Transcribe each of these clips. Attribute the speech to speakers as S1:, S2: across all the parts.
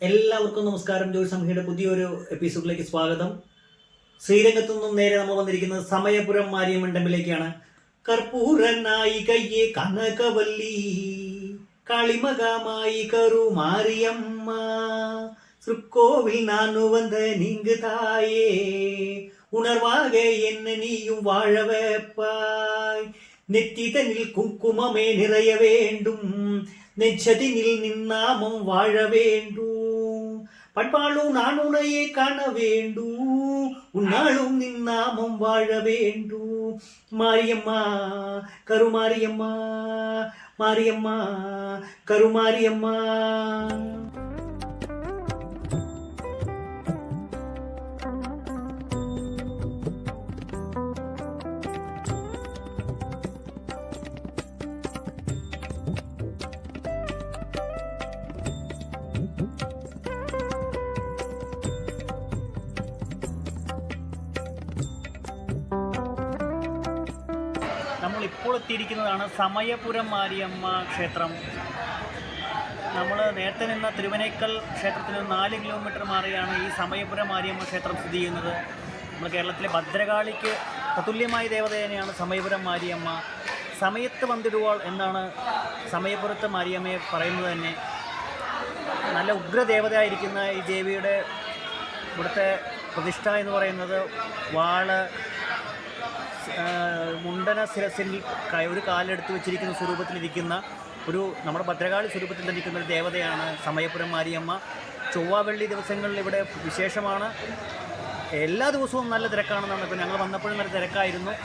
S1: എല്ലാവർക്കും നമസ്കാരം. ജോലി സംഹിയുടെ പുതിയൊരു എപ്പിസോഡിലേക്ക് സ്വാഗതം. ശ്രീരംഗത്തു നിന്നും നേരെ നമ്മൾ വന്നിരിക്കുന്നത് സമയപുരം മാരിയമ്മൻ ടെമ്പിളിലേക്കാണ്. കർപ്പൂരനായി കയ്യെ കനകവല്ലി കളിമകമായി കരു മാരിയമ്മ തൃക്കോവിൽ നാനു വந்த நீங்கு தாயே உணர்வாக என்ன நீயும் வாழ வைப்பாய் நெற்றிதனில் குங்குமமே நிறைய வேண்டும் நெஞ்சதினில் நின்னாமம் வாழ வேண்டும் பண்பாளும் நான் உன்னையே காண வேண்டும் உன்னாலும் நின்னாமம் வாழ வேண்டும் மாரியம்மா கருமாரியம்மா மாரியம்மா கருமாரியம்மா. നമ്മളിപ്പോൾ എത്തിയിരിക്കുന്നതാണ് സമയപുരം മാരിയമ്മ ക്ഷേത്രം. നമ്മൾ നേരത്തെ നിന്ന തിരുവനേക്കൽ ക്ഷേത്രത്തിന് 4 കിലോമീറ്റർ മാറിയാണ് ഈ സമയപുരം മാരിയമ്മ ക്ഷേത്രം സ്ഥിതി ചെയ്യുന്നത്. നമ്മൾ കേരളത്തിലെ ഭദ്രകാളിക്ക് തത്തുല്യമായ ദേവതേനെയാണ് സമയപുരം മാരിയമ്മ. സമയത്ത് വന്നിടുവാൾ എന്നാണ് സമയപുരത്തെ മാരിയമ്മയെ പറയുന്നത് തന്നെ. നല്ല ഉഗ്രദേവതയായിരിക്കുന്ന ഈ ദേവിയുടെ ഇവിടുത്തെ പ്രതിഷ്ഠ എന്ന് പറയുന്നത് വാള്, മുണ്ടന ശിരസിൽ ഒരു കാലെടുത്ത് വെച്ചിരിക്കുന്ന സ്വരൂപത്തിലിരിക്കുന്ന നമ്മുടെ ഭദ്രകാളി സ്വരൂപത്തിൽ ഇരിക്കുന്ന ഒരു ദേവതയാണ് സമയപുരം മാരിയമ്മ. ചൊവ്വ വെള്ളി ദിവസങ്ങളിൽ ഇവിടെ വിശേഷമാണ്. എല്ലാ ദിവസവും നല്ല തിരക്കാണെന്നാണ്. ഇപ്പോൾ ഞങ്ങൾ വന്നപ്പോഴും നല്ല തിരക്കായിരുന്നു.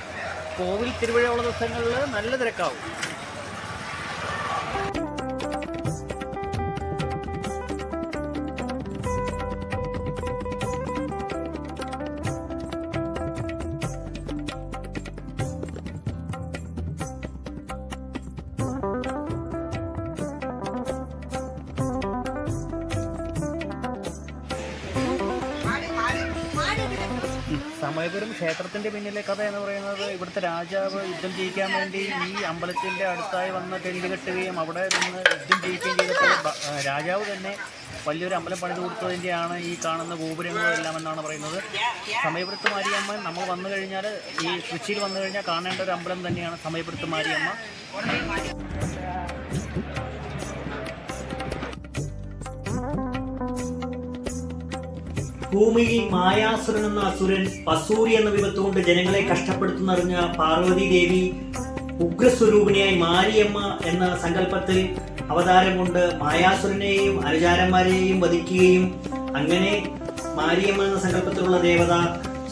S1: കോവിൽ തിരുവഴിയുള്ള ദിവസങ്ങളിൽ നല്ല തിരക്കാവും. സമയപുരം ക്ഷേത്രത്തിൻ്റെ പിന്നിലെ കഥ എന്ന് പറയുന്നത്, ഇവിടുത്തെ രാജാവ് യുദ്ധം ജയിക്കാൻ വേണ്ടി ഈ അമ്പലത്തിൻ്റെ അടുത്തായി വന്ന് ടെൻ്റ് കെട്ടുകയും അവിടെ നിന്ന് യുദ്ധം ജയിക്കുകയും ചെയ്തപ്പോൾ രാജാവ് തന്നെ വലിയൊരു അമ്പലം പണിത് കൊടുത്തതിൻ്റെയാണ് ഈ കാണുന്ന ഗോപുരങ്ങളെല്ലാം എന്നാണ് പറയുന്നത്. സമയപുരത്ത് മാരിയമ്മ നമ്മൾ വന്നു കഴിഞ്ഞാൽ, ഈ കൊച്ചിയിൽ വന്നു കഴിഞ്ഞാൽ കാണേണ്ട ഒരു അമ്പലം തന്നെയാണ് സമയപുരത്ത് മാരിയമ്മ. ഭൂമിയിൽ മായാസുരൻ എന്ന അസുരൻ പസൂരി എന്ന വിപത്ത് കൊണ്ട് ജനങ്ങളെ കഷ്ടപ്പെടുത്തുന്നറിഞ്ഞ പാർവതി ദേവി ഉഗ്രസ്വരൂപിണിയായി മാരിയമ്മ എന്ന സങ്കല്പത്തിൽ അവതാരം കൊണ്ട് മായാസുരനെയും അനുചാരന്മാരെയും വധിക്കുകയും അങ്ങനെ മാരിയമ്മ എന്ന സങ്കല്പത്തിലുള്ള ദേവത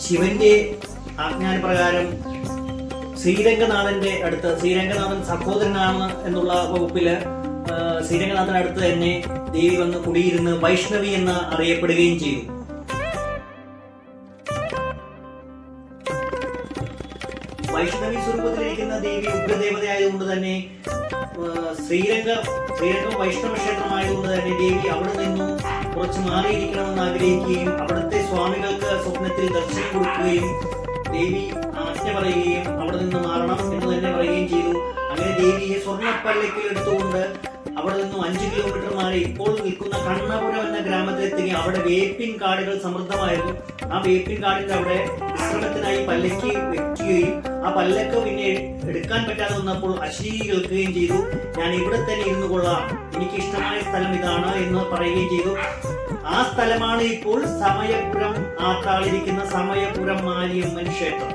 S1: ശിവന്റെ ആജ്ഞാനപ്രകാരം ശ്രീരംഗനാഥൻ സഹോദരനാണ് എന്നുള്ള വകുപ്പില് ശ്രീരംഗനാഥനടുത്ത് തന്നെ ദേവി വന്ന് കുടിയിരുന്ന് വൈഷ്ണവി എന്ന് അറിയപ്പെടുകയും ചെയ്തു. വൈഷ്ണവി സ്വരൂപത്തിലിരിക്കുന്ന ദേവി ഉഗ്രദേവതയായതുകൊണ്ട് തന്നെ ശ്രീരംഗം വൈഷ്ണവ ക്ഷേത്രമായതുകൊണ്ട് തന്നെ ദേവി അവിടെ നിന്നും കുറച്ച് മാറിയിരിക്കണമെന്ന് ആഗ്രഹിക്കുകയും അവിടുത്തെ സ്വാമികൾക്ക് സ്വപ്നത്തിൽ ദർശനം കൊടുക്കുകയും ദേവി ആജ്ഞ പറയുകയും അവിടെ നിന്ന് മാറണം എന്ന് തന്നെ പറയുകയും ചെയ്തു. അങ്ങനെ ദേവിയെ സ്വർണ്ണപ്പല്ലക്കിൽ എടുത്തുകൊണ്ട് അവിടെ നിന്നും 5 കിലോമീറ്റർ മാറി ഇപ്പോൾ നിൽക്കുന്ന കണ്ണപുരം എന്ന ഗ്രാമത്തിലെത്തുകയും അവിടെ വേപ്പിൻ കാടുകൾ സമൃദ്ധമായിരുന്നു. ആ വേപ്പിൻ കാടിന്റെ അവിടെ വിശ്രമത്തിനായി പല്ലക്ക് വെക്കുകയും ആ പല്ലക്ക് പിന്നെ എടുക്കാൻ പറ്റാതെ വന്നപ്പോൾ അശരീരി കേൾക്കുകയും ചെയ്തു. ഞാൻ ഇവിടെ തന്നെ ഇരുന്നു കൊള്ളാം, എനിക്ക് ഇഷ്ടമായ സ്ഥലം ഇതാണ് എന്ന് പറയുകയും ചെയ്തു. ആ സ്ഥലമാണ് ഇപ്പോൾ സമയപുരം ആത്താളിരിക്കുന്ന സമയപുരം മാരിയമ്മൻ ക്ഷേത്രം.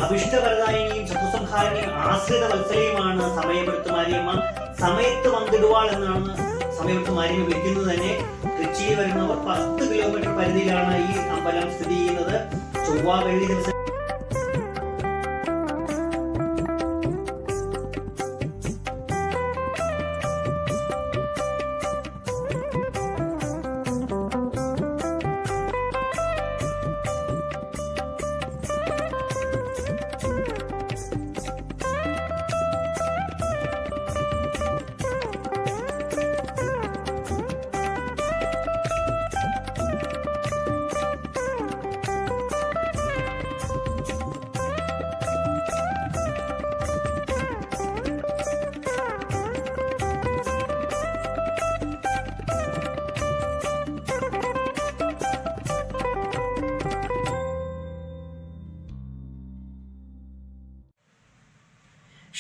S1: അഭിഷ്ടവരദായിനിയും ശത്രുസംഹാരിണിയും ആശ്രിത വത്സലയുമാണ് സമയപുരത്ത് മാരിയമ്മ. സമയത്ത് വന്നിടുവാൾ എന്നാണ് സമയപുരത്ത് മാരിയമ്മ വിളിക്കുന്നത് തന്നെ. കൊച്ചിയിൽ വരുന്നവർ 10 കിലോമീറ്റർ പരിധിയിലാണ് ഈ അമ്പലം സ്ഥിതി ചെയ്യുന്നത്. ചൊവ്വ വെള്ളി ദിവസം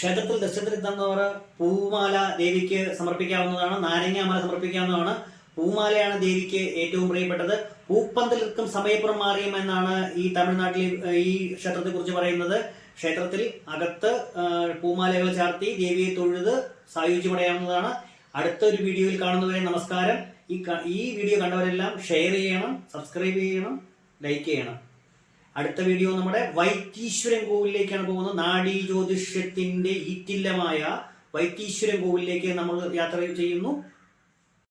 S1: ക്ഷേത്രത്തിൽ ദർശനത്തിലെത്തുന്നവർ പൂമാല ദേവിക്ക് സമർപ്പിക്കാവുന്നതാണ്, നാരങ്ങാമാല സമർപ്പിക്കാവുന്നതാണ്. പൂമാലയാണ് ദേവിക്ക് ഏറ്റവും പ്രിയപ്പെട്ടത്. പൂപ്പന്തലിർക്കും സമയപ്പുറം മാറിയും എന്നാണ് ഈ തമിഴ്നാട്ടിൽ ഈ ക്ഷേത്രത്തെ കുറിച്ച് പറയുന്നത്. ക്ഷേത്രത്തിൽ അകത്ത് പൂമാലകൾ ചാർത്തി ദേവിയെ തൊഴുത് സായുജ്യമടയാവുന്നതാണ്. അടുത്ത ഒരു വീഡിയോയിൽ കാണുന്നവരെ നമസ്കാരം. ഈ വീഡിയോ കണ്ടവരെല്ലാം ഷെയർ ചെയ്യണം, സബ്സ്ക്രൈബ് ചെയ്യണം, ലൈക്ക് ചെയ്യണം. അടുത്ത വീഡിയോ നമ്മുടെ വൈത്തീശ്വരൻ കോവിലേക്കാണ് പോകുന്നത്. നാഡീ ജ്യോതിഷത്തിന്റെ ഈറ്റില്ലമായ വൈത്തീശ്വരൻ കോവിലേക്ക് നമ്മൾ യാത്ര ചെയ്യുന്നു.